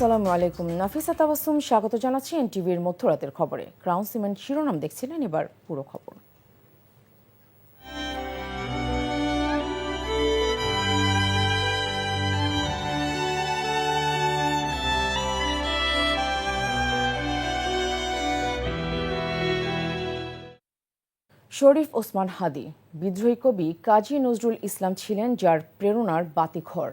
আসসালামু আলাইকুম। নাফিসা তাবাসসুম স্বাগত জানাচ্ছি এনটিভির মধ্যরাতের খবরে। ক্রাউন সিমেন্ট শিরোনাম দেখছিলেন, এবার পুরো খবর। শরীফ ওসমান হাদী বিদ্রোহী কবি কাজী নজরুল ইসলাম ছিলেন, যার প্রেরণার বাতিঘর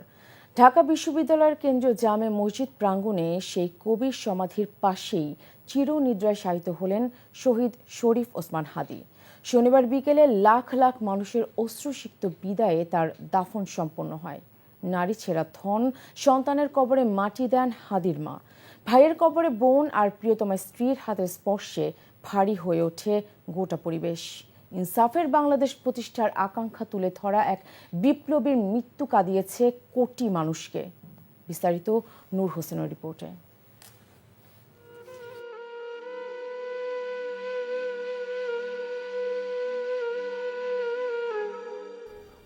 ঢাকা বিশ্ববিদ্যালয়ের কেন্দ্রীয় জামে মসজিদ প্রাঙ্গণে। সেই কবির সমাধির পাশেই চিরনিদ্রায় শায়িত হলেন শহীদ শরীফ ওসমান হাদী। শনিবার বিকেলে লাখ লাখ মানুষের অশ্রুসিক্ত বিদায়ে তার দাফন সম্পন্ন হয়। নারী ছেঁড়া ধন, সন্তানের কবরে মাটি দেন হাদীর মা। ভাইয়ের কবরে বোন আর প্রিয়তমা স্ত্রীর হাতের স্পর্শে ভারী হয়ে ওঠে গোটা পরিবেশ। ইনসাফের বাংলাদেশ প্রতিষ্ঠার আকাঙ্ক্ষা তুলে ধরা এক বিপ্লবীর মৃত্যু কাঁদিয়েছে কোটি মানুষকে। বিস্তারিত নূর হোসেনের রিপোর্টে।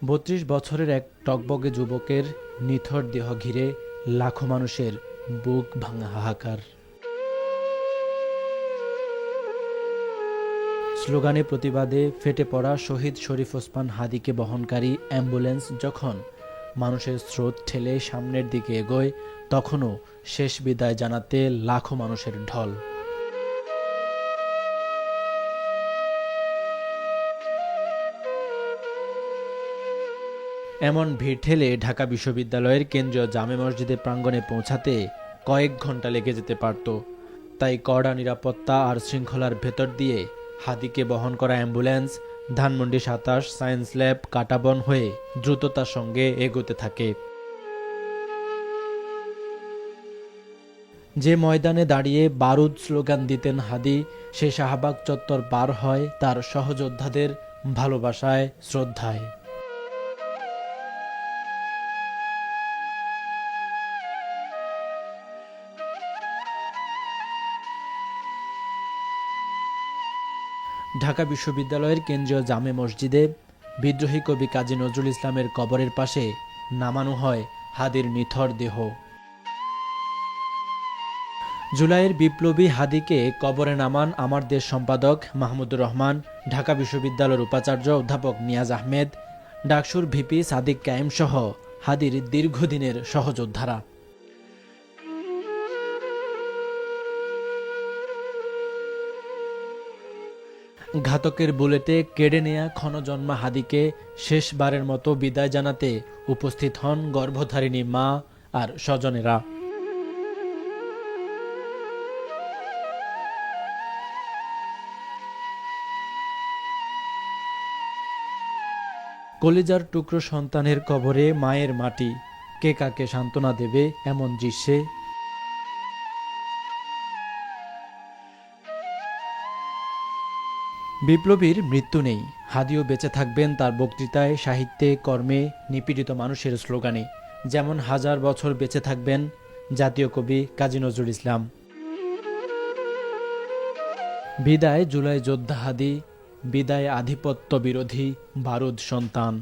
৩২ বছরের এক টকবগে যুবকের নিথর দেহ ঘিরে লাখো মানুষের বুক ভাঙা হাহাকার। স্লোগানে প্রতিবাদে ফেটে পড়া শহীদ শরীফ ওসমান হাদীকে বহনকারী অ্যাম্বুলেন্স যখন মানুষের স্রোত ঠেলে সামনের দিকে এগোয়, তখনও শেষ বিদায় জানাতে লাখো মানুষের ঢল। এমন ভিড় ঠেলে ঢাকা বিশ্ববিদ্যালয়ের কেন্দ্রীয় জামে মসজিদের প্রাঙ্গণে পৌঁছাতে কয়েক ঘন্টা লেগে যেতে পারত। তাই কড়া নিরাপত্তা আর শৃঙ্খলার ভেতর দিয়ে হাদীকে বহন করা ambulance Dhanmondi ২৭ science lab Katabon হয়ে দ্রুততার সঙ্গে এগোতে থাকে। যে ময়দানে দাঁড়িয়ে বারুদ স্লোগান দিতেন হাদী, সে শাহবাগ চত্বর পার হয় তার সহযোদ্ধাদের ভালোবাসায়, শ্রদ্ধায়। ঢাকা বিশ্ববিদ্যালয়ের কেন্দ্রীয় জামে মসজিদে বিদ্রোহী কবি কাজী নজরুল ইসলামের কবরের পাশে নামানো হয় হাদীর নিথর দেহ। জুলাইয়ের বিপ্লবী হাদীকে কবরে নামান আমার দেশ সম্পাদক মাহমুদুর রহমান, ঢাকা বিশ্ববিদ্যালয়ের উপাচার্য অধ্যাপক নিয়াজ আহমেদ, ডাকসুর ভিপি সাদিক কায়েম সহ হাদীর দীর্ঘদিনের সহযোদ্ধারা। ঘাতকের বুলেটে কেড়ে নেয়া ক্ষণজন্মা হাদীকে শেষবারের মতো বিদায় জানাতে উপস্থিত হন গর্ভধারিণী মা আর স্বজনেরা। কলিজার টুকরো সন্তানের কবরে মায়ের মাটি, কে কাকে সান্ত্বনা দেবে এমন দৃশ্যে। বিপ্লবীর মৃত্যু নেই, হাদীও বেঁচে থাকবেন তার বক্তৃতায়, সাহিত্যে, কর্মে, নিপীড়িত মানুষের স্লোগানে। যেমন হাজার বছর বেঁচে থাকবেন জাতীয় কবি কাজী নজরুল ইসলাম। বিদায় জুলাই যোদ্ধা হাদী, বিদায় আধিপত্য বিরোধী বারুদ সন্তান।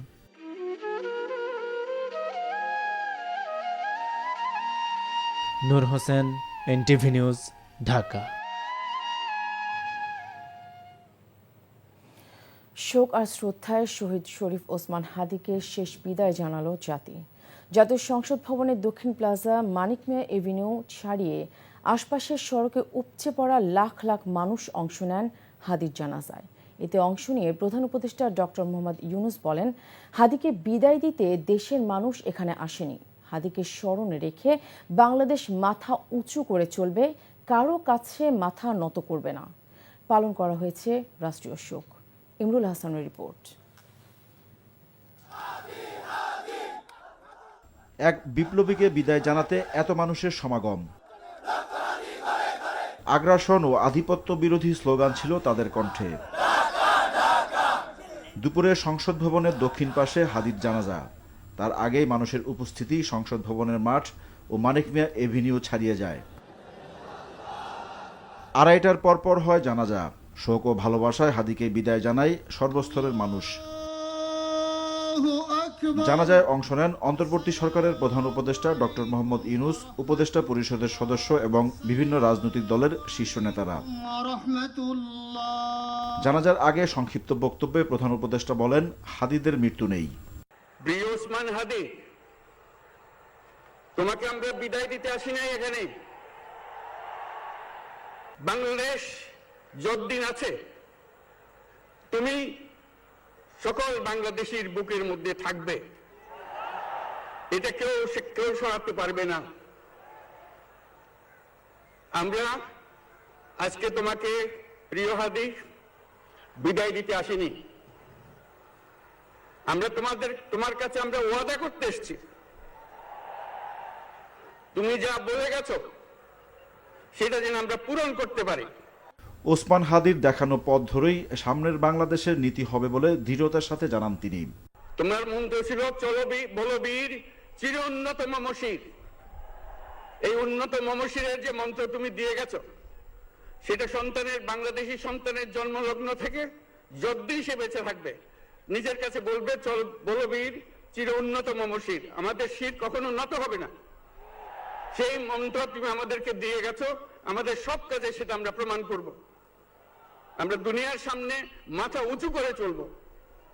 নূর হোসেন, এনটিভি নিউজ, ঢাকা। শোক আর শ্রদ্ধায় শহীদ শরীফ ওসমান হাদীকে শেষ বিদায় জানালো জাতি। জাতীয় সংসদ ভবনের দক্ষিণ প্লাজা, মানিক মিয়া এভিনিউ ছাড়িয়ে আশপাশের সড়কে উপচে পড়া লাখ লাখ মানুষ অংশ নেন হাদীর জানাজায়। এতে অংশ নিয়ে প্রধান উপদেষ্টা ডক্টর মোহাম্মদ ইউনূস বলেন, হাদীকে বিদায় দিতে দেশের মানুষ এখানে আসেনি। হাদীকে স্মরণে রেখে বাংলাদেশ মাথা উঁচু করে চলবে, কারো কাছে মাথা নত করবে না। পালন করা হয়েছে রাষ্ট্রীয় শোক। ইমরুল হাসানের রিপোর্ট। এক বিপ্লবীকে বিদায় জানাতে এত মানুষের সমাগম। আগ্রাসন ও আধিপত্য বিরোধী স্লোগান ছিল তাদের কণ্ঠে। দুপুরে সংসদ ভবনের দক্ষিণ পাশে হাদীর জানাজা। তার আগেই মানুষের উপস্থিতি সংসদ ভবনের মাঠ ও মানিক মিয়া এভিনিউ ছাড়িয়ে যায়। ২:৩০টার পরপর হয় জানাজা। শোক ও ভালোবাসায় হাদীকে বিদায় জানায় সর্বস্তরের মানুষ। জানাজায় অংশ নেন অন্তর্বর্তী সরকারের প্রধান উপদেষ্টা ডক্টর মোহাম্মদ ইউনূস, উপদেষ্টা পরিষদের সদস্য এবং বিভিন্ন রাজনৈতিক দলের শীর্ষ নেতারা। জানাজার আগে সংক্ষিপ্ত বক্তব্যে প্রধান উপদেষ্টা বলেন, হাদিদের মৃত্যু নেই। প্রিয় ওসমান হাদি, তোমাকে আমরা বিদায় দিতে আসি নাই এখানে। বাংলাদেশ যতদিন আছে তুমি সকল বাংলাদেশের বুকের মধ্যে থাকবে, এটা কেউ সরাতে পারবে না। আমরা আজকে তোমাকে প্রিয় হাদি বিদায় দিতে আসিনি। আমরা তোমার কাছে আমরা ওয়াদা করতে এসেছি, তুমি যা বলে গেছো সেটা যেন আমরা পূরণ করতে পারি। ওসমান হাদির দেখানো পথ ধরেই সামনের বাংলাদেশের নীতি হবে বলে দৃঢ়তার সাথে জানান তিনি। তোমার মন্ত্র ছিল চলো বলো বীর চির উন্নত মমশির। এই উন্নত মমশিরের যে মন্ত্র তুমি দিয়ে গেছো, সেটা বাংলাদেশি সন্তানের জন্মলগ্ন থেকে যতদিন সে বেঁচে থাকবে নিজের কাছে বলবে চল বলো বীর চির উন্নত মমশির, আমাদের শির কখনো নত হবে না। সেই মন্ত্র তুমি আমাদেরকে দিয়ে গেছো, আমাদের সব কাজে সেটা আমরা প্রমাণ করব। আমরা দুনিয়ার সামনে মাথা উঁচু করে চলবো,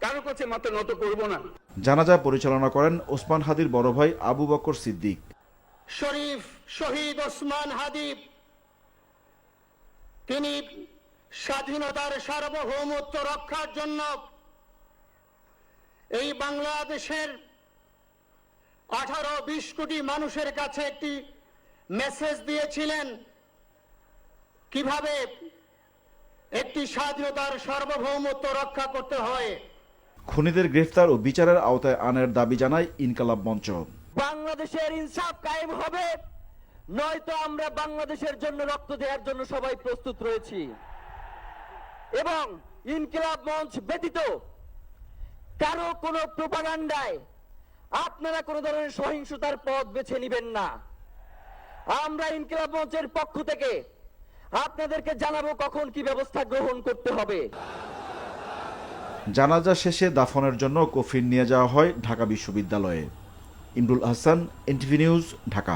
কারো কাছে মাথা নত করব না। জানাজা পরিচালনা করেন ওসমান হাদির বড় ভাই আবু বকর সিদ্দিক। শরীফ শহীদ ওসমান হাদি, তিনি স্বাধীনতার সার্বভৌমত্ব রক্ষার জন্য এই বাংলাদেশের 18-20 কোটি মানুষের কাছে একটি মেসেজ দিয়েছিলেন কিভাবে একটি স্বাধীনতার সার্বভৌমত্ব রক্ষা করতে হয়। খুনিদের গ্রেফতার ও বিচারের আওতায় আনার দাবি জানায় ইনকালাব মঞ্চ। বাংলাদেশের ইনসাফ কায়েম হবে, নয়তো আমরা বাংলাদেশের জন্য রক্ত দেওয়ার জন্য সবাই প্রস্তুত রয়েছি। এবং ইনকিলাব মঞ্চ ব্যতীত কারো কোনো প্রোপাগান্ডায় আপনারা কোনো ধরনের সহিংসতার পথ বেছে নেবেন না। আমরা ইনকিলাব মঞ্চের পক্ষ থেকে আপনাদেরকে জানাবো কখন কি ব্যবস্থা গ্রহণ করতে হবে। জানাজা শেষে দাফনের জন্য কফিন নিয়ে যাওয়া হয় ঢাকা বিশ্ববিদ্যালয়ে। Imrul Hasan, NTV news, Dhaka.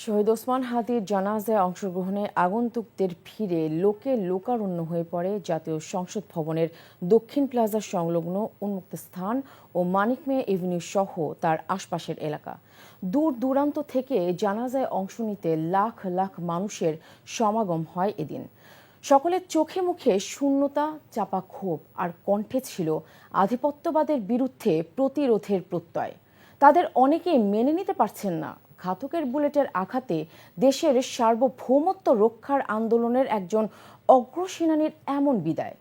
শহীদ ওসমান হাদির জানাজায় অংশগ্রহণে আগন্তুকদের ভিড়ে লোকারণ্য হয়ে পড়ে জাতীয় সংসদ ভবনের দক্ষিণ প্লাজা সংলগ্ন উন্মুক্ত স্থান ও মানিক মিয়া এভিনিউ সহ তার আশপাশের এলাকা। দূর দূরান্ত থেকে জানাজায় অংশ নিতে লাখ লাখ মানুষের সমাগম হয় এদিন। সকলের চোখে মুখে শূন্যতা, চাপা ক্ষোভ আর কণ্ঠে ছিল আধিপত্যবাদের বিরুদ্ধে প্রতিরোধের প্রত্যয়। তাদের অনেকেই মেনে নিতে পারছেন না ঘাতকের বুলেটের আঘাতে দেশের সার্বভৌমত্ব রক্ষার আন্দোলনের একজন অগ্রসেনানীর এমন বিদায়।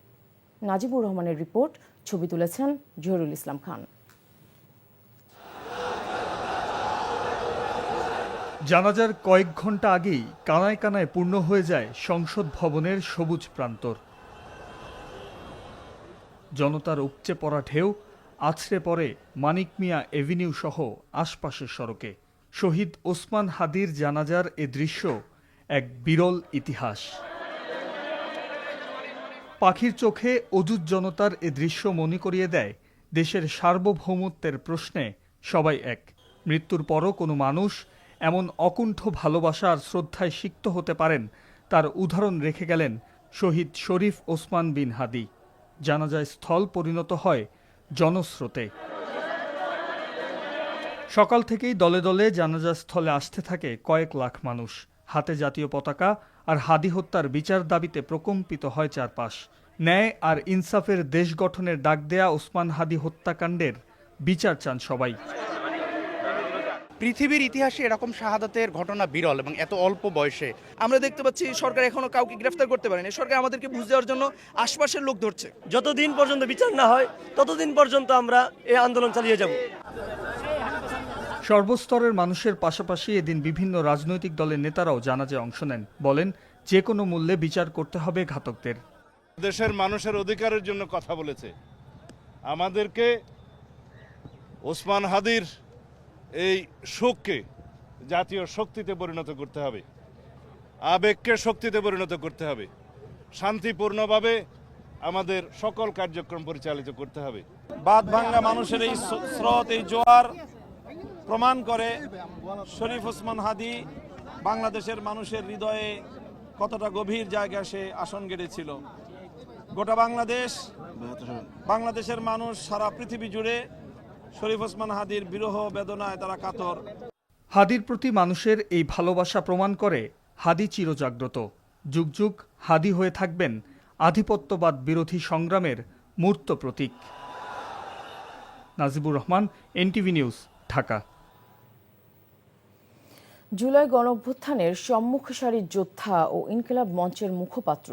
নাজিবুর রহমানের রিপোর্ট, ছবি তুলেছেন জহিরুল ইসলাম খান। জানাজার কয়েক ঘন্টা আগেই কানায় কানায় পূর্ণ হয়ে যায় সংসদ ভবনের সবুজ প্রান্তর। জনতার উপচে পড়া ঢেউ আছড়ে পড়ে মানিক মিয়া এভিনিউ সহ আশপাশের সড়কে। শহীদ ওসমান হাদির জানাজার এ দৃশ্য এক বিরল ইতিহাস। পাখির চোখে অযুত জনতার এ দৃশ্য মনে করিয়ে দেয় দেশের সার্বভৌমত্বের প্রশ্নে সবাই এক। মৃত্যুর পরও কোনো মানুষ এমন অকুণ্ঠ ভালোবাসা আর শ্রদ্ধায় সিক্ত হতে পারেন, তার উদাহরণ রেখে গেলেন শহীদ শরীফ ওসমান বিন হাদি। জানাজায় স্থল পরিণত হয় জনস্রোতে। সকাল থেকেই দলে দলে জানাজা স্থলে আসতে থাকে কয়েক লাখ মানুষ। হাতে জাতীয় পতাকা আর হাদি হত্যার বিচার দাবিতে প্রকম্পিত হয় চারপাশ। ন্যায় আর ইনসাফের দেশ গঠনের ডাক দেয়া ওসমান হাদি হত্যাকাণ্ডের বিচার চান সবাই। পৃথিবীর ইতিহাসে এরকম শাহাদাতের ঘটনা বিরল এবং এত অল্প বয়সে। আমরা দেখতে পাচ্ছি সরকার এখনো কাউকে গ্রেফতার করতে পারেনি। সরকার আমাদেরকে বুঝ দেওয়ার জন্য আশপাশের লোক ধরছে। যতদিন পর্যন্ত বিচার না হয় ততদিন পর্যন্ত আমরা এই আন্দোলন চালিয়ে যাব। সর্বস্তরের মানুষের পাশাপাশি এদিন বিভিন্ন রাজনৈতিক দলের নেতারাও জানাজায় অংশ নেন। বলেন, যে কোনো মূল্যে বিচার করতে হবে ঘাতকদের। দেশের মানুষের অধিকারের জন্য কথা বলেছে। আমাদেরকে ওসমান হাদির এই শোককে জাতীয় শক্তিতে পরিণত করতে হবে, আবেগকে শক্তিতে পরিণত করতে হবে। শান্তিপূর্ণভাবে আমাদের সকল কার্যক্রম পরিচালিত করতে হবে। বাঁধ ভাঙ্গা মানুষের এই স্রোত, এই জোয়ার প্রমাণ করে শরীফ ওসমান হাদী বাংলাদেশের মানুষের হৃদয়ে কতটা গভীর জায়গায় সে আসন গেড়েছিল। গোটা বাংলাদেশের মানুষ সারা পৃথিবী জুড়ে শরীফ ওসমান হাদীর বিরহ বেদনায় তারা কাতর। হাদীর প্রতি মানুষের এই ভালোবাসা প্রমাণ করে হাদী চিরজাগ্রত। যুগ যুগ হাদী হয়ে থাকবেন আধিপত্যবাদ বিরোধী সংগ্রামের মূর্ত প্রতীক। Najibur Rahman, NTV news, Dhaka. July গণঅভ্যুত্থানের সম্মুখ সারির যোদ্ধা ও ইনকিলাব মঞ্চের মুখপাত্র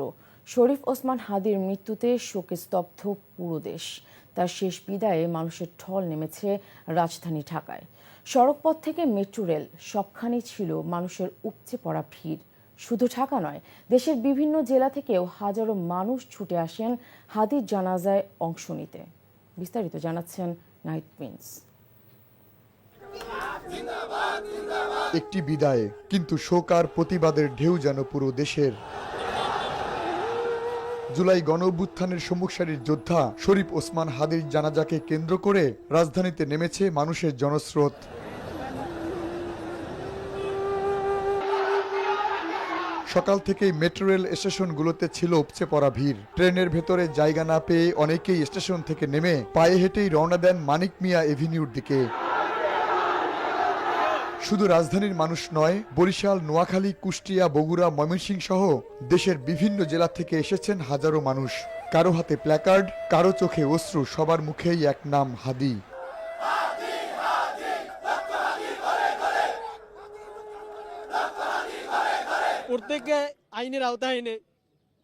শরীফ ওসমান হাদীর মৃত্যুতে শোকে স্তব্ধ পুরো দেশ। তার শেষ বিদায়ে মানুষের ঢল নেমেছে রাজধানী ঢাকায়। সড়কপথ থেকে মেট্রো রেল সবখানেই ছিল মানুষের উপচে পড়া ভিড়। শুধু ঢাকা নয়, দেশের বিভিন্ন জেলা থেকেও হাজারো মানুষ ছুটে আসেন হাদীর জানাজায় অংশ নিতে। বিস্তারিত জানাচ্ছেন নাহিদ প্রিন্স। একটি বিদায়, কিন্তু শোক আর প্রতিবাদের ঢেউ যেন পুরো দেশের। জুলাই গণঅভ্যুত্থানের সম্মুখ সারির যোদ্ধা শরীফ ওসমান হাদীর জানাজাকে কেন্দ্র করে রাজধানীতে নেমেছে মানুষের জনস্রোত। সকাল থেকেই মেট্রো রেল স্টেশনগুলোতে ছিল উপচে পড়া ভিড়। ট্রেনের ভেতরে জায়গা না পেয়ে অনেকেই স্টেশন থেকে নেমে পায়ে হেঁটেই রওনা দেন মানিক মিয়া এভিনিউর দিকে। শুধু রাজধানীর মানুষ নয়, বরিশাল, নোয়াখালী, কুষ্টিয়া, বগুড়া, ময়মনসিংহ সহ দেশের বিভিন্ন জেলা থেকে এসেছেন হাজারো মানুষ। কারো হাতে প্ল্যাকার্ড, কারো চোখে অশ্রু, সবার মুখেই এক নাম, হাদী। প্রত্যেককে আইনের আওতায় এনে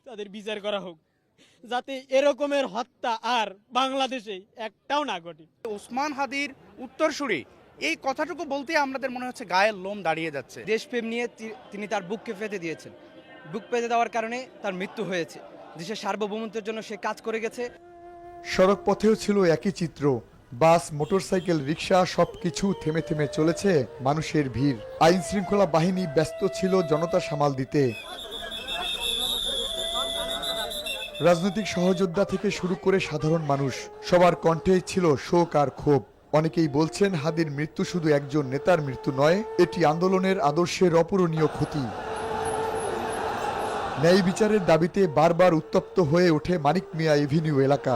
তাদের বিচার করা হোক, যাতে এরকমের হত্যা আর বাংলাদেশে একটাও না ঘটে। ওসমান হাদীর উত্তরসূরি এই কথাটুকু বলতে আমাদের মনে হচ্ছে গায়ের লোম দাঁড়িয়ে যাচ্ছে। দেশপ্রেম নিয়ে তিনি তার বুককে পেতে দিয়েছেন। বুক পেতে দেওয়ার কারণে তার মৃত্যু হয়েছে। দেশের সার্বভৌমত্বের জন্য সে কাজ করে গেছে। সড়ক পথেও ছিল একই চিত্র। বাস, মোটরসাইকেল, রিক্সা সবকিছু থেমে থেমে চলেছে মানুষের ভিড়। আইন শৃঙ্খলা বাহিনী ব্যস্ত ছিল জনতা সামাল দিতে। রাজনৈতিক সহযোদ্ধা থেকে শুরু করে সাধারণ মানুষ, সবার কণ্ঠেই ছিল শোক আর ক্ষোভ। অনেকেই বলছেন হাদীর মৃত্যু শুধু একজন নেতার মৃত্যু নয়, এটি আন্দোলনের আদর্শের অপূরণীয় ক্ষতি। ন্যায় বিচারের দাবিতে বারবার উত্তপ্ত হয়ে ওঠে মানিক মিয়া এভিনিউ এলাকা।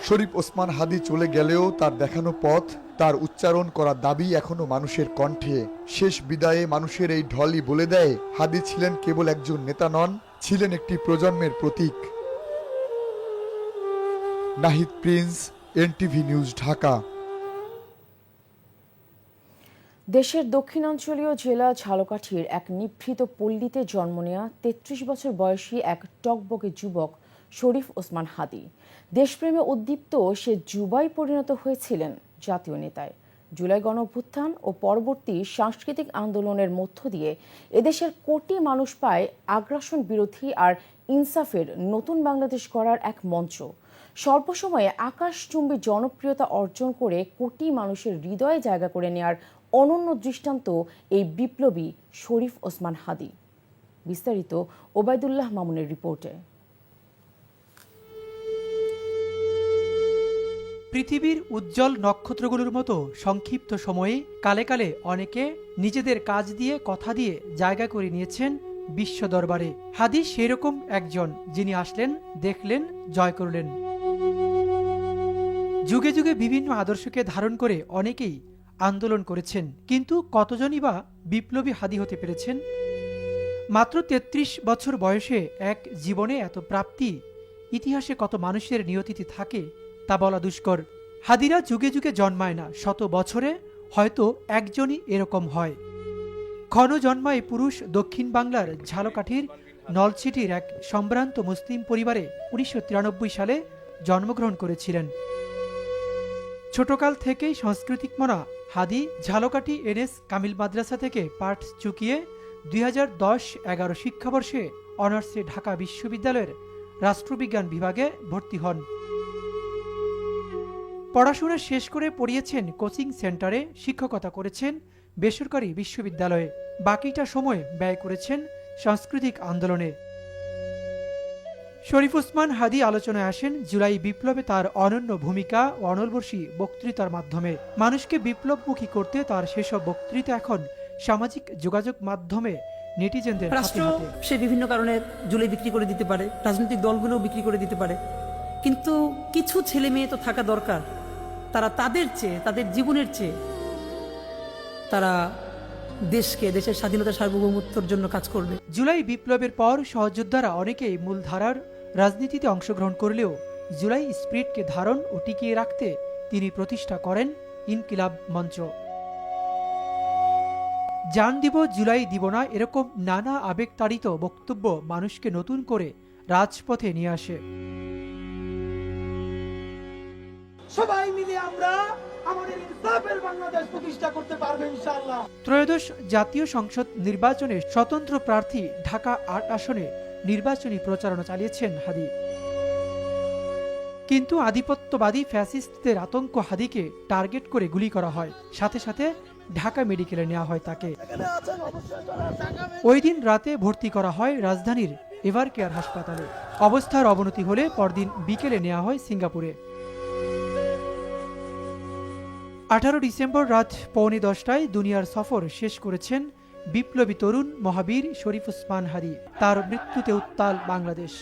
শরীফ ওসমান হাদী চলে গেলেও তার দেখানো পথ, তার উচ্চারণ করা দাবি এখনো মানুষের কণ্ঠে। শেষ বিদায়ে মানুষের এই ঢলই বলে দেয়, হাদী ছিলেন কেবল একজন নেতা নন, ছিলেন একটি প্রজন্মের প্রতীক। Nahid Prince, NTV news, Dhaka. দেশের দক্ষিণাঞ্চলীয় জেলা ঝালকাঠির এক নিভৃত পল্লীতে জন্ম নেয়া ৩৩ বছর বয়সী এক টকবকে যুবক শরীফ ওসমান হাদী। দেশপ্রেমে উদ্দীপ্ত সে যুবাই পরিণত হয়েছিলেন জাতীয় নেতায়। জুলাই গণঅভ্যুত্থান ও পরবর্তী সাংস্কৃতিক আন্দোলনের মধ্য দিয়ে এদেশের কোটি মানুষ পায় আগ্রাসন বিরোধী আর ইনসাফের নতুন বাংলাদেশ গড়ার এক মঞ্চ। স্বল্প সময়ে আকাশচুম্বী জনপ্রিয়তা অর্জন করে কোটি মানুষের হৃদয়ে জায়গা করে নেয়ার অনন্য দৃষ্টান্ত এই বিপ্লবী শরীফ ওসমান হাদী। বিস্তারিত ওবায়দুল্লাহ মামুনের রিপোর্টে। পৃথিবীর উজ্জ্বল নক্ষত্রগুলোর মতো সংক্ষিপ্ত সময়ে কালে কালে অনেকে নিজেদের কাজ দিয়ে, কথা দিয়ে জায়গা করে নিয়েছেন বিশ্ব দরবারে। হাদী সেরকম একজন, যিনি আসলেন, দেখলেন, জয় করলেন। যুগে যুগে বিভিন্ন আদর্শকে ধারণ করে অনেকেই আন্দোলন করেছেন, কিন্তু কতজনই বা বিপ্লবী হাদী হতে পেরেছেন? মাত্র ৩৩ বছর বয়সে এক জীবনে এত প্রাপ্তি, ইতিহাসে কত মানুষের নিয়তিতে থাকে তা বলা দুষ্কর। হাদীরা যুগে যুগে জন্মায় না, শত বছরে হয়তো একজনই এরকম হয়। ক্ষণ জন্মায় পুরুষ দক্ষিণ বাংলার ঝালকাঠির নলছিটির এক সম্ভ্রান্ত মুসলিম পরিবারে ১৯৯৩ সালে জন্মগ্রহণ করেছিলেন। ছোটকাল থেকেই সাংস্কৃতিক মনা হাদী ঝালকাঠি এনএস কামিল মাদ্রাসা থেকে পাঠ চুকিয়ে ২০১০-১১ শিক্ষাবর্ষে অনার্সে ঢাকা বিশ্ববিদ্যালয়ের রাষ্ট্রবিজ্ঞান বিভাগে ভর্তি হন। পড়াশোনা শেষ করে পড়িয়েছেন কোচিং সেন্টারে, শিক্ষকতা করেছেন বেসরকারি বিশ্ববিদ্যালয়ে। বাকিটা সময় ব্যয় করেছেন সাংস্কৃতিক আন্দোলনে। শরীফ ওসমান হাদী আলোচনায় আসেন জুলাই বিপ্লবে তার অনন্য ভূমিকা ও অনলবর্ষী বক্তৃতার মাধ্যমে। মানুষকে বিপ্লবমুখী করতে তার সেসব বক্তৃতা এখন সামাজিক যোগাযোগ মাধ্যমে নেটিজেনদের হাতে রাষ্ট্র হাতে। সে বিভিন্ন কারণে জুলাই বিক্রি করে দিতে পারে, রাজনৈতিক দলগুলো বিক্রি করে দিতে পারে, কিন্তু কিছু ছেলে মেয়ে তো থাকা দরকার, তারা তাদের চেয়ে, তাদের জীবনের চেয়ে তারা দেশকে, দেশের স্বাধীনতা সার্বভৌমত্বের জন্য কাজ করবে। জুলাই বিপ্লবের পর সহযোদ্ধারা অনেকেই মূলধারার রাজনীতিতে অংশগ্রহণ করলেও জুলাই স্পিরিটকে ধারণ ও টিকিয়ে রাখতে তিনি প্রতিষ্ঠা করেন ইনকিলাব মঞ্চ। জান দিব জুলাই দিব না, এরকম নানা আবেগতাড়িত বক্তব্য মানুষকে নতুন করে রাজপথে নিয়ে আসে। সবাই মিলে আমরা আমাদের ইনসাফের বাংলাদেশ প্রতিষ্ঠা করতে পারবো ইনশাআল্লাহ। ত্রয়োদশ জাতীয় সংসদ নির্বাচনে স্বতন্ত্র প্রার্থী ঢাকা ৮ আসনে নির্বাচনী প্রচারণা চালিয়েছেন হাদী। কিন্তু আধিপত্যবাদী ফ্যাসিস্টদের আতঙ্ক হাদীকে টার্গেট করে গুলি করা হয়, সাথে সাথে ঢাকা মেডিকেলে নেওয়া হয় তাকে। ওই দিন রাতে ভর্তি করা হয় রাজধানীর এভারকেয়ার হাসপাতালে। অবস্থার অবনতি হলে পরদিন বিকেলে নেওয়া হয় সিঙ্গাপুরে। 18 ডিসেম্বর রাত 9:45টায় দুনিয়ার সফর শেষ করেছেন বিপ্লবী তরুণ মহাবীর শরীফ ওসমান হাদী। তার মৃত্যুতে উত্তাল বাংলাদেশ।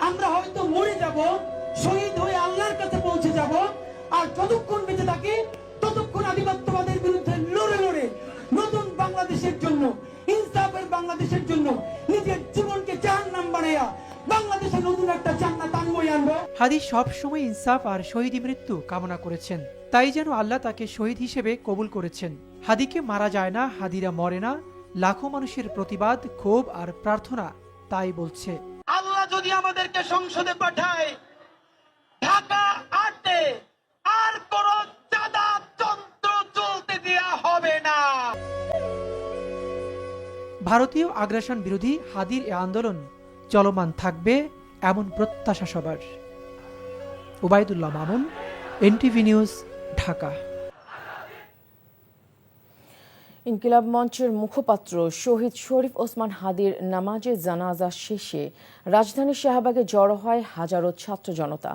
আমরা হয়তো মরে যাব, শহীদ হয়ে আল্লাহর কাছে পৌঁছে যাব, আর যতক্ষণ বেঁচে থাকি ততক্ষণ আধিপত্যবাদের বিরুদ্ধে লড়ে লড়ে নতুন বাংলাদেশের জন্য, ইনসাফের বাংলাদেশের জন্য নিজের জীবনকে জাহান্নাম বানাইয়া বাংলাদেশের নতুন একটা জান্নাত আনবই আনবো। হাদী সব সময় ইনসাফ আর শহীদি মৃত্যু কামনা করেছেন, তাই যেন আল্লাহ তাকে শহীদ হিসেবে কবুল করেছেন। হাদীকে মারা যায় না, হাদীরা মরে না, লাখো মানুষের প্রতিবাদ, ক্ষোভ আর প্রার্থনা তাই বলছে। আল্লাহ যদি আমাদেরকে সংসদে পাঠায়, ঢাকা ৮-এ আর কোন চাঁদা যন্ত্র চলতে দেয়া হবে না। ভারতীয় আগ্রাসন বিরোধী হাদীর এ আন্দোলন চলমান থাকবে এমন প্রত্যাশা সবার। Obaidullah Mamun, NTV news, Dhaka. ইনকিলাব মঞ্চের মুখপাত্র শহীদ শরীফ ওসমান হাদীর নামাজে জানাজা শেষে রাজধানীর শাহবাগে জড়ো হয় হাজারো ছাত্র জনতা।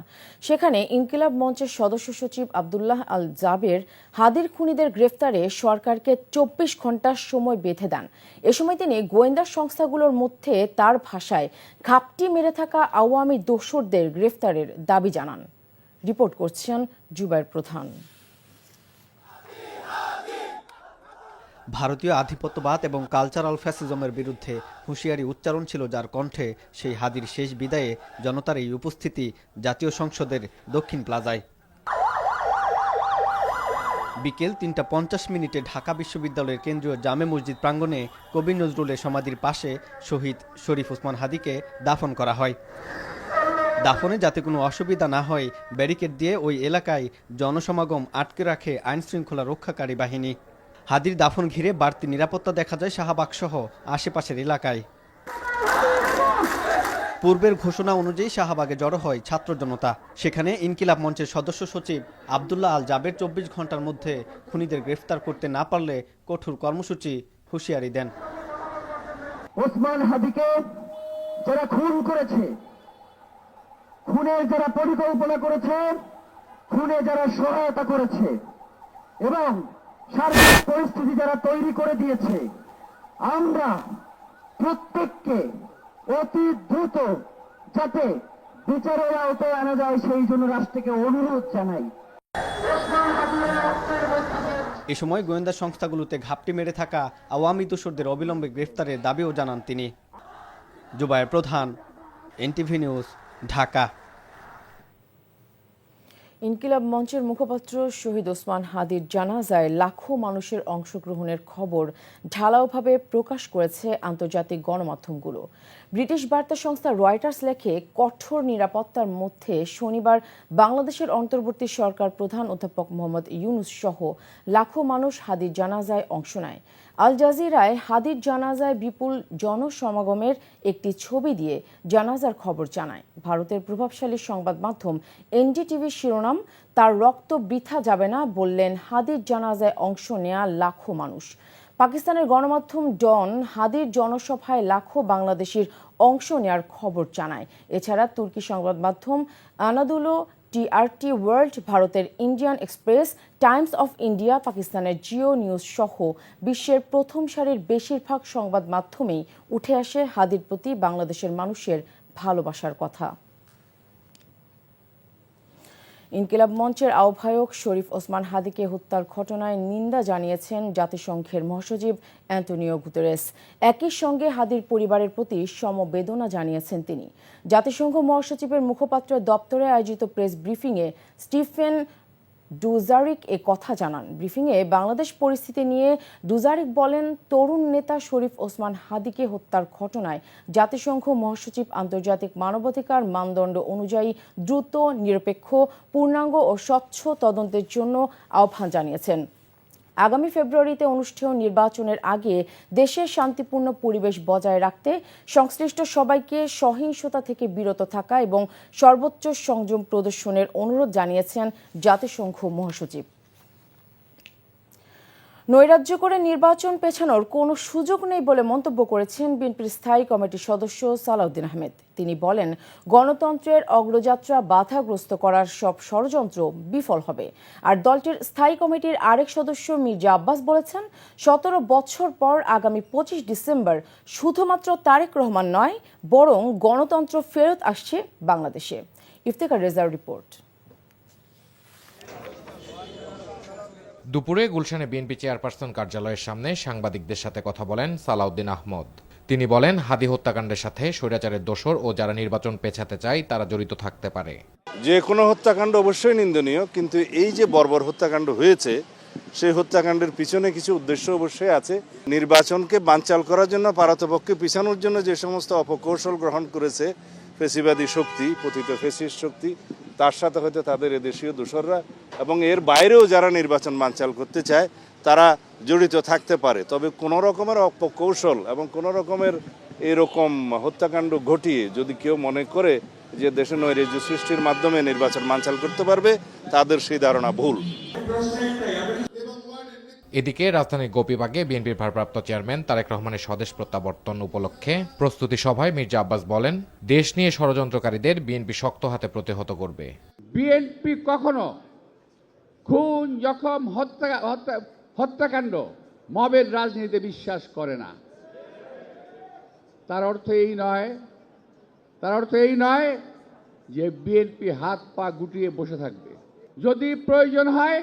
সেখানে ইনকিলাব মঞ্চের সদস্য সচিব আব্দুল্লাহ আল জাবের হাদীর খুনিদের গ্রেফতারে সরকারকে 24 ঘণ্টার সময় বেঁধে দেন। এ সময় তিনি গোয়েন্দা সংস্থাগুলোর মধ্যে তার ভাষায় ঘাপটি মেরে থাকা আওয়ামী দোসরদের গ্রেফতারের দাবি জানান। রিপোর্ট করছেন জুবায়ের প্রধান। ভারতীয় আধিপত্যবাদ এবং কালচারাল ফ্যাসিজমের বিরুদ্ধে হুঁশিয়ারি উচ্চারণ ছিল যার কণ্ঠে সেই হাদীর শেষ বিদায়ে জনতার এই উপস্থিতি জাতীয় সংসদের দক্ষিণ প্লাজায়। বিকেল 3:50 ঢাকা বিশ্ববিদ্যালয়ের কেন্দ্রীয় জামে মসজিদ প্রাঙ্গণে কবি নজরুলের সমাধির পাশে শহীদ শরীফ ওসমান হাদীকে দাফন করা হয়। দাফনে যাতে কোনো অসুবিধা না হয় ব্যারিকেড দিয়ে ওই এলাকায় জনসমাগম আটকে রাখে আইনশৃঙ্খলা রক্ষাকারী বাহিনী। হাদীর দাফন ঘিরে বাড়তি নিরাপত্তা দেখা যায় শাহবাগ সহ আশেপাশের এলাকায়। পূর্বের ঘোষণা অনুযায়ী শাহবাগে জড়ো হয় ছাত্র জনতা। সেখানে ইনকিলাব মঞ্চের সদস্য সচিব আব্দুল্লাহ আল জাবের 24 ঘণ্টার মধ্যে খুনিদের গ্রেফতার করতে না পারলে কঠোর কর্মসূচি হুঁশিয়ারি দেন। ওসমান হাদীকে যারা খুন করেছে, খুনের যারা পরিকল্পনা করেছে, খুনে যারা সহায়তা করেছে এবং সার্বিক পরিস্থিতি যারা তৈরি করে দিয়েছে, আমরা প্রত্যেককে অতি দ্রুত যাতে বিচারের আওতায় আনা যায় সেই জন্য রাষ্ট্রকে অনুরোধ জানাই। এ সময় গোয়েন্দা সংস্থাগুলোতে ঘাপটি মেরে থাকা আওয়ামী দোসরদের অবিলম্বে গ্রেফতারের দাবিও জানান তিনি। জুবায়ের প্রধান, এনটিভি নিউজ, ঢাকা। ইনকিলাব মঞ্চের মুখপাত্র শহীদ ওসমান হাদীর জানাজায় লাখো মানুষের অংশগ্রহণের খবর ঢালাওভাবে প্রকাশ করেছে আন্তর্জাতিক গণমাধ্যমগুলো। ব্রিটিশ বার্তা সংস্থা রয়টার্স লেখে, কঠোর নিরাপত্তার মধ্যে শনিবার বাংলাদেশের অন্তর্বর্তী সরকার প্রধান অধ্যাপক মোহাম্মদ ইউনূস সহ লাখো মানুষ হাদির জানাজায় অংশ নেয়। আল জাজিরায় হাদির জানাজায় বিপুল জনসমাগমের একটি ছবি দিয়ে জানাজার খবর জানায়। ভারতের প্রভাবশালী সংবাদ মাধ্যম এনডিটিভির শিরোনাম, তার রক্ত বৃথা যাবে না, বললেন হাদির জানাজায় অংশ নেয়া লাখো মানুষ। পাকিস্তানের গণমাধ্যম ডন হাদির জনসভায় লাখো বাংলাদেশির অংশ নেয়ার খবর জানায়। এছাড়া তুর্কি সংবাদ মাধ্যম আনাদুলো, টিআরটি ওয়ার্ল্ড, ভারতের Indian express, Times of India, পাকিস্তানের জিও নিউজ সহ বিশ্বের প্রথম সারির বেশিরভাগ সংবাদ মাধ্যমেই উঠে আসে হাদির প্রতি বাংলাদেশের মানুষের ভালোবাসার কথা। ইনকিলাব মঞ্চের আহ্বায়ক শরীফ ওসমান হাদিকে হত্যার ঘটনায় নিন্দা জানিয়েছেন জাতিসংঘের মহাসচিব অ্যান্টোনিও গুতেরেস। একই সঙ্গে হাদির পরিবারের প্রতি সমবেদনা জানিয়েছেন তিনি। জাতিসংঘ মহাসচিবের মুখপাত্র দপ্তরে আয়োজিত প্রেস ব্রিফিংয়ে স্টিফেন ডুজারিক এ কথা জানান। ব্রিফিংয়ে বাংলাদেশ পরিস্থিতি নিয়ে ডুজারিক বলেন, তরুণ নেতা শরীফ ওসমান হাদিকে হত্যার ঘটনায় জাতিসংঘ মহাসচিব আন্তর্জাতিক মানবাধিকার মানদণ্ড অনুযায়ী দ্রুত, নিরপেক্ষ, পূর্ণাঙ্গ ও স্বচ্ছ তদন্তের জন্য আহ্বান জানিয়েছেন। আগামী ফেব্রুয়ারিতে অনুষ্ঠেয় নির্বাচনের আগে দেশের শান্তিপূর্ণ পরিবেশ বজায় রাখতে সংশ্লিষ্ট সবাইকে সহিংসতা থেকে বিরত থাকা এবং সর্বোচ্চ সংযম প্রদর্শনের অনুরোধ জানিয়েছেন জাতিসংঘ মহাসচিব। নৈরাজ্য করে নির্বাচন পেছানোর কোনো সুযোগ নেই বলে মন্তব্য করেছেন বিএনপির স্থায়ী কমিটির সদস্য সালাউদ্দিন আহমেদ। তিনি বলেন, গণতন্ত্রের অগ্রযাত্রা বাধাগ্রস্ত করার সব ষড়যন্ত্র বিফল হবে। আর দলটির স্থায়ী কমিটির আরেক সদস্য মির্জা আব্বাস বলেছেন, 17 বছর পর আগামী 25 ডিসেম্বর শুধুমাত্র তারেক রহমান নয়, বরং গণতন্ত্র ফেরত আসছে বাংলাদেশে। ইফতেখার রেজার রিপোর্ট। দুপুরে গুলশানে বিএনপি চেয়ারপারসন কার্যালয়ের সামনে সাংবাদিকদের সাথে কথা বলেন সালাউদ্দিন আহমদ। তিনি বলেন, হাদি হত্যাকাণ্ডের সাথে স্বৈরাচারের দোসর ও যারা নির্বাচন পেছাতে চায় তারা জড়িত থাকতে পারে। যে কোনো হত্যাকাণ্ড অবশ্যই নিন্দনীয়, কিন্তু এই যে বর্বর হত্যাকাণ্ড হয়েছে সেই হত্যাকাণ্ডের পিছনে কিছু উদ্দেশ্য অবশ্যই আছে। নির্বাচনকে বানচাল করার জন্য, পারতপক্ষে পিছানোর জন্য যে সমস্ত অপকৌশল গ্রহণ করেছে ফেসিবাদী শক্তি, পতিত ফেসিস্ট শক্তি, তার সাথে হয়তো তাদের এদেশীয় দোসররা এবং এর বাইরেও যারা নির্বাচন বানচাল করতে চায় তারা জড়িত থাকতে পারে। তবে কোনো রকমের অপকৌশল এবং কোনো রকমের এরকম হত্যাকাণ্ড ঘটিয়ে যদি কেউ মনে করে যে দেশে নৈরাজ্য সৃষ্টির মাধ্যমে নির্বাচন বানচাল করতে পারবে, তাদের সেই ধারণা ভুল। এদিকে রাজধানীর গোপীবাগে বিএনপির ভারপ্রাপ্ত চেয়ারম্যান তারেক রহমানের স্বদেশ প্রত্যাবর্তন উপলক্ষে প্রস্তুতি সভায় মির্জা আব্বাস বলেন, দেশ নিয়ে ষড়যন্ত্রকারীদের বিএনপি শক্ত হাতে প্রতিহত করবে। বিএনপি কখনো খুন, জখম, হত্যাকাণ্ড, মবের রাজনীতিতে বিশ্বাস করে না। তার অর্থ এই নয় যে বিএনপি হাত পা গুটিয়ে বসে থাকবে। যদি প্রয়োজন হয়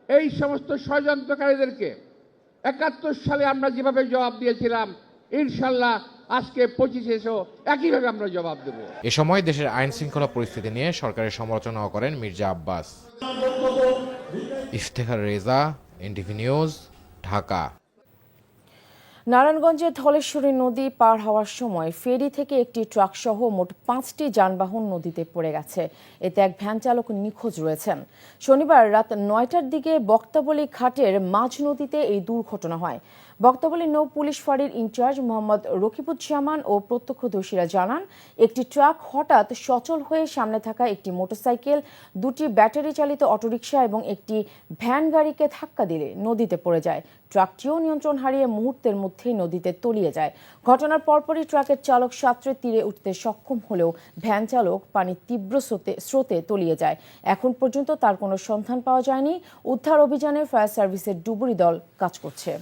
এই সমস্ত ষড়যন্ত্রকারীদেরকে 71 সালে আমরা যেভাবে জবাব দিয়েছিলাম, ইনশাল্লাহ আজকে 25-এও একইভাবে আমরা জবাব দেব। এ সময় দেশের আইন শৃঙ্খলা পরিস্থিতি নিয়ে সরকারের সমালোচনাও করেন মির্জা আব্বাস। Iftekhar Reza, NTV news, Dhaka. নারায়ণগঞ্জে ধলেশ্বরী নদী পার হওয়ার সময় ফেরি থেকে একটি ট্রাকসহ মোট 5টি যানবাহন নদীতে পড়ে গেছে। এতে এক ভ্যান চালক নিখোঁজ রয়েছেন। শনিবার রাত 9টার দিকে বক্তাবলী ঘাটের মাঝ নদীতে এই দুর্ঘটনা হয়। বক্তাবলী নৌ পুলিশ ফাঁড়ির ইনচার্জ মোহাম্মদ রকিবুজ্জামান ও প্রত্যক্ষদর্শীরা জানান, একটি ট্রাক হঠাৎ সচল হয়ে সামনে থাকা একটি মোটরসাইকেল, 2টি ব্যাটারি চালিত অটোরিকশা এবং একটি ভ্যান গাড়িকে ধাক্কা দিলে নদীতে পড়ে যায়। ট্রাকটিও নিয়ন্ত্রণ হারিয়ে মুহূর্তের মধ্যেই নদীতে তলিয়ে যায়। ঘটনার পরপরই ট্রাকের চালক সাঁতরে তীরে উঠতে সক্ষম হলেও ভ্যান চালক পানির তীব্র স্রোতে তলিয়ে যায়। এখন পর্যন্ত তার কোনো সন্ধান পাওয়া যায়নি। উদ্ধার অভিযানে ফায়ার সার্ভিসের ডুবুরি দল কাজ করছে।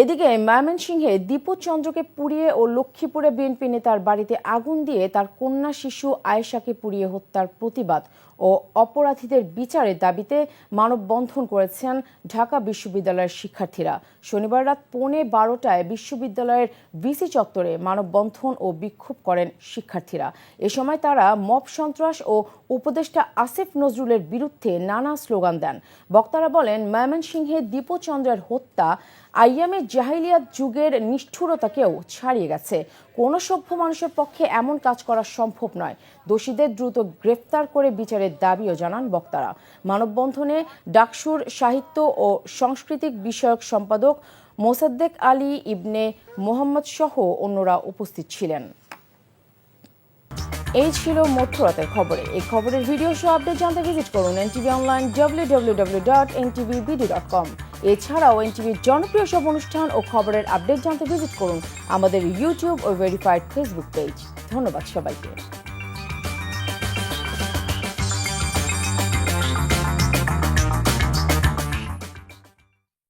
এদিকে ময়মনসিংহে দীপু চন্দ্রকে পুড়িয়ে ও লক্ষ্মীপুরে বিএনপি নেতার বাড়িতে আগুন দিয়ে তার কন্যা শিশু আয়েশাকে পুড়িয়ে হত্যার প্রতিবাদ ও অপরাধীদের বিচারের দাবিতে মানববন্ধন করেছেন ঢাকা বিশ্ববিদ্যালয়ের শিক্ষার্থীরা। শনিবার রাত 11:15টায় বিশ্ববিদ্যালয়ের ভিসি চত্বরে মানববন্ধন ও বিক্ষোভ করেন শিক্ষার্থীরা। এ সময় তারা মব সন্ত্রাস ও উপদেষ্টা আসিফ নজরুলের বিরুদ্ধে নানা স্লোগান দেন। বক্তারা বলেন, ময়মনসিংহে দীপচন্দ্রের হত্যা আইয়ামে জাহিলিয়াত যুগের নিষ্ঠুরতাকেও ছাড়িয়ে গেছে। কোনো সভ্য মানুষের পক্ষে এমন কাজ করা সম্ভব নয়। দোষীদের দ্রুত গ্রেফতার করে বিচারের দাবিও জানান বক্তারা। মানববন্ধনে ডাকসুর সাহিত্য ও সাংস্কৃতিক বিষয়ক সম্পাদক মোসাদ্দেক আলী ইবনে মোহাম্মদ সহ অন্যরা উপস্থিত ছিলেন। এই ছিল মধ্যরাতের খবরে। এই খবরের ভিডিও সহ আপডেট জানতে ভিজিট করুন এনটিভি অনলাইন www.ntvbd.com। এছাড়াও এনটিভির জনপ্রিয় সব অনুষ্ঠান ও খবরের আপডেট জানতে ভিজিট করুন আমাদের ইউটিউব ও ভেরিফাইড ফেসবুক পেজ। ধন্যবাদ সবাইকে।